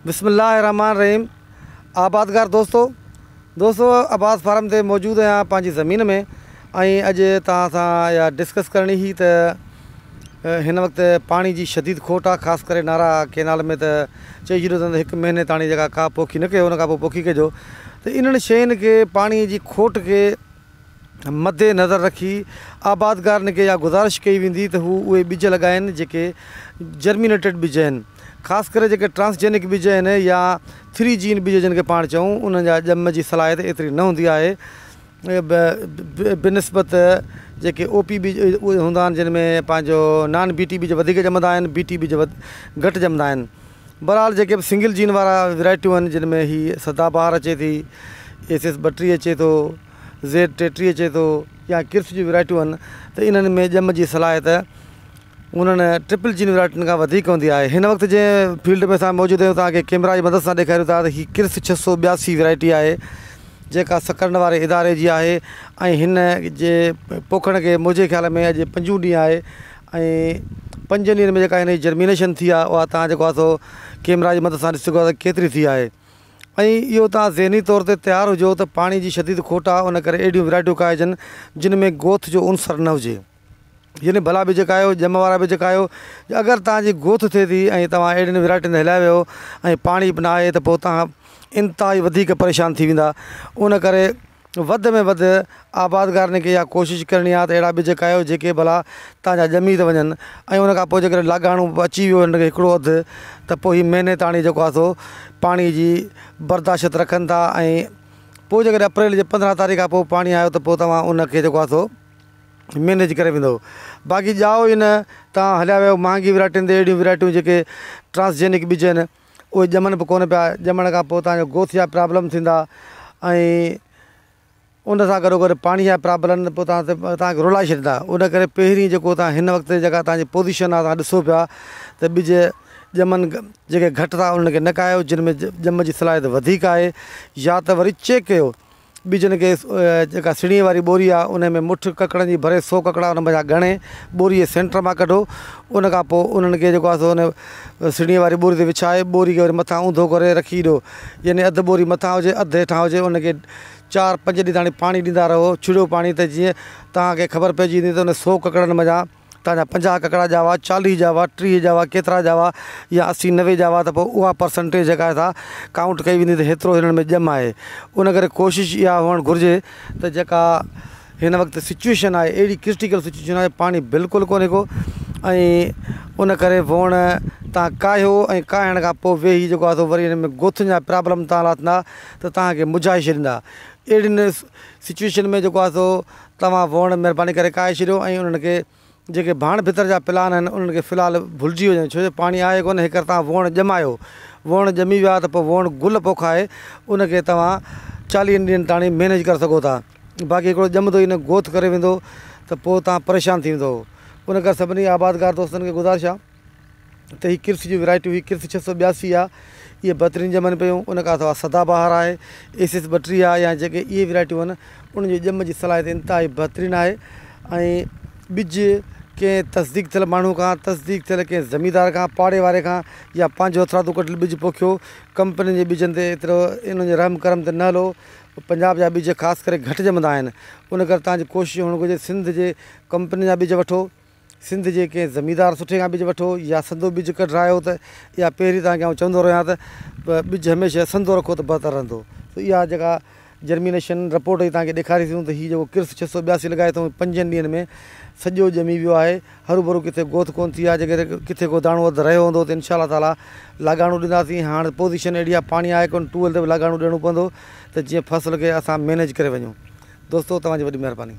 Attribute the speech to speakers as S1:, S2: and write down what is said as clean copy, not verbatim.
S1: बिस्मिल्लाहिर्रहमानिर्रहीम। आबादगार दोस्तों आबाद फार्म ते मौजूद आहियां पंहिंजी ज़मीन में। अॼु तव्हां सां इहा डिस्कस करणी हुई त हिन वक़्तु पाणी जी शदीद खोट आहे, ख़ासि करे नारा केनाल में। त चई छॾियो त 1 महीने ताणी जेका का पोखी न कयो, हुन खां पोइ पोखी कजो। त इन्हनि शयुनि खे, पाणीअ जी खोट खे मद्दे नज़र रखी आबादगारनि खे इहा गुज़ारिश कई वेंदी त हू उहे ॿिज लॻाइनि जेके जर्मिनेटेड ॿिज आहिनि। ख़ासि करे जेके ट्रांसजेनिक ॿिज आहिनि या 3G ॿिज जिन खे पाण चऊं, उन्हनि जा ॼम जी सलाहियत एतिरी न हूंदी आहे बिनिस्बत जेके OP ॿिज उहे हूंदा आहिनि जिन में पंहिंजो नॉन BT ॿिज वधीक ॼमंदा आहिनि, BT ॿिज घटि ॼमंदा आहिनि। बहरहाल जेके बि सिंगल जीन वारा वैराइटियूं आहिनि जिन में हीअ सदाबहार अचे थी, SS 32 अचे थो, Z 33 अचे थो, या किर्स जी वैराइटियूं आहिनि, त इन्हनि में ॼम जी सलाहियत उन्हनि ट्रिपल जीन वैराइटियुनि खां वधीक हूंदी आहे। हिन वक़्तु जंहिं फील्ड में असां मौजूदु आहियूं, तव्हांखे कैमरा जी मदद सां ॾेखारियूं था त हीअ किर्स 682 वैराइटी आहे जेका सकरण वारे इदारे जी आहे। ऐं हिन जे पोखण खे मुंहिंजे ख़्याल में अॼु 5 ॾींहं आहे ऐं 5 ॾींहंनि में जेका हिन जी जर्मिनेशन थी आहे उहा तव्हां जेको आहे सो कैमरा जी मदद सां ॾिसी सघो था त केतिरी थी आहे। ऐं इहो तव्हां ज़हनी तौर ते तयारु हुजो त पाणी जी शदीद खोट आहे, उन करे अहिड़ियूं वैराइटियूं खाइजनि जिन में गोथ जो उनसर न हुजे। यानी भला ॿिज खायो, ॼम वारा ॿिज खायो। अगरि तव्हांजी गोथ थिए थी ऐं तव्हां अहिड़ियुनि वैराइटियुनि ते हलाए वियो ऐं पाणी बि न आहे त पोइ तव्हां इंतिहाई वधीक परेशान थी वेंदा। उन करे वधि में वधि आबादगारनि खे इहा कोशिशि करणी आहे त अहिड़ा ॿिज खायो जेके भला तव्हांजा ॼमी था वञनि। ऐं उन खां पोइ जेकर लाॻाणो अची वियो हिन खे हिकिड़ो अधु, त पोइ हीउ महीने ताणी जेको आहे सो पाणी जी बर्दाश्त रखनि था। ऐं पोइ जेकॾहिं अप्रैल जे 15 तारीख़ खां पोइ पाणी आयो त पोइ तव्हां उनखे जेको आहे सो मैनेज करे वेंदो। बाक़ी ॼाओ ई न तव्हां हलिया वियो महांगी वैराइटियुनि ते, अहिड़ियूं वैराइटियूं जेके ट्रांसजेनिक ॿिज आहिनि उहे ॼमनि बि कोन पिया। ॼमण खां पोइ तव्हांजो गोथ जा प्रॉब्लम थींदा ऐं उन सां गॾोगॾु पाणी जा प्रॉब्लम पोइ तव्हांखे रुलाए छॾींदा। उन करे पहिरीं जेको तव्हां हिन वक़्तु जेका तव्हांजी पोज़ीशन आहे, तव्हां ॾिसो पिया त ॿिज ॼमनि जेके घटि था उन्हनि खे न खायो, जिन में ॼम जी सलाहियत वधीक आहे। या त वरी चेक कयो ॿिजनि खे, जेका सिड़ीअ वारी ॿोरी आहे उन में मुठ ककड़नि जी भरे 100 ककड़ा उन मथां ॻणे ॿोरी जे सेंटर मां कढो। उन खां पोइ उन्हनि खे जेको आहे सो उन सिड़ीअ वारी ॿोरी ते विछाए ॿोरी खे वरी मथां ऊंधो करे रखी ॾियो। यानी अधु ॿोरी मथां हुजे अधु हेठां हुजे। उनखे 4-5 ॾींहं ताणी पाणी ॾींदा रहो, छुड़ियो पाणी, त जीअं तव्हांखे ख़बर पइजी वेंदी त उन 100 ककड़नि मथां तव्हांजा 50 ककड़ा ॼावा, 40 ॼावा, 30 ॼावा, केतिरा ॼावा या 80-90 ॼावा, त पोइ उहा परसेंटेज जेका आहे सा काउंट कई वेंदी त हेतिरो हिननि में ॼम आहे। उन करे कोशिशि इहा हुअणु घुरिजे त जेका हिन वक़्तु सिचुएशन आहे, अहिड़ी क्रिटिकल सिचुएशन आहे, पाणी बिल्कुलु कोन्हे को। ऐं उन करे वण तव्हां कायो ऐं काइण खां पोइ वेही जेको आहे सो वरी हिन में गोथुनि जा प्रॉब्लम तव्हां लाथंदा त तव्हांखे मुझाए छॾींदा। अहिड़ियुनि सिचुएशन में जेको आहे सो तव्हां वण महिरबानी करे काए छॾियो ऐं उन्हनि खे जेके भाण भितर जा प्लान आहिनि उन्हनि खे फ़िलहालु भुलिजी वञो, छो जो पाणी आहे कोन। हिकु तव्हां वण ॼमायो, वण ॼमी वियो आहे त पोइ वण गुल पोखाए उनखे तव्हां 40 ॾींहंनि ताणी मैनेज करे सघो था। बाक़ी हिकिड़ो ॼमंदो ई न गोथ करे वेंदो त पोइ तव्हां परेशान थी वेंदो। उन करे सभिनी आबादगार दोस्तनि खे गुज़ारिश आहे त हीअ किर्स जी वैराइटी हुई, किर्स 682 आहे, इहे बहितरीनु ॼमनि पियूं। उन खां सवाइ सदाबहार आहे, SS 32 आहे, या जेके इहे वैराइटियूं आहिनि उन्हनि जी ॼम जी सलाहियत इंतिहाई बहितरीनु आहे। ऐं ॿिज कंहिं तस्दीक थियल माण्हू खां, तस्दीक थियल कंहिं ज़मीदार खां, पाड़े वारे खां, या पंहिंजो हथरां कटियल ॿिज पोखियो। कंपनियुनि जे ॿिजनि ते एतिरो इन्हनि जे रहम करम ते न हलो। पंजाब जा ॿिज ख़ासि करे घटि ॼमंदा आहिनि। उन करे तव्हांजी कोशिशि हुअणु घुरिजे सिंध जे कंपनी जा ॿिज वठो, सिंध जे कंहिं ज़मीदार सुठे खां ॿिज वठो, या संदो ॿिज कढायो। त इहा पहिरीं तव्हांखे आउं चवंदो रहियां त ॿिज हमेशह संदो रखो त बहितर रहंदो। त इहा जेका जर्मिनेशन रिपोर्ट ई तव्हांखे ॾेखारीसीं त हीअ जेको किर्स 682 लॻाए थो 5 ॾींहंनि में सॼो ॼमी वियो आहे। हरू भरू किथे गोथ कोन थी आहे। जेके किथे को दाणो अधु रहियो हूंदो त इनशा ताला लाॻाणो ॾींदासीं। हाणे पोज़ीशन अहिड़ी आहे, पाणी आहे कोन, ट्यूबवेल ते बि लाॻाणो ॾियणो पवंदो त जीअं फसल खे असां मैनेज करे वञूं। दोस्तो तव्हांजी वॾी महिरबानी।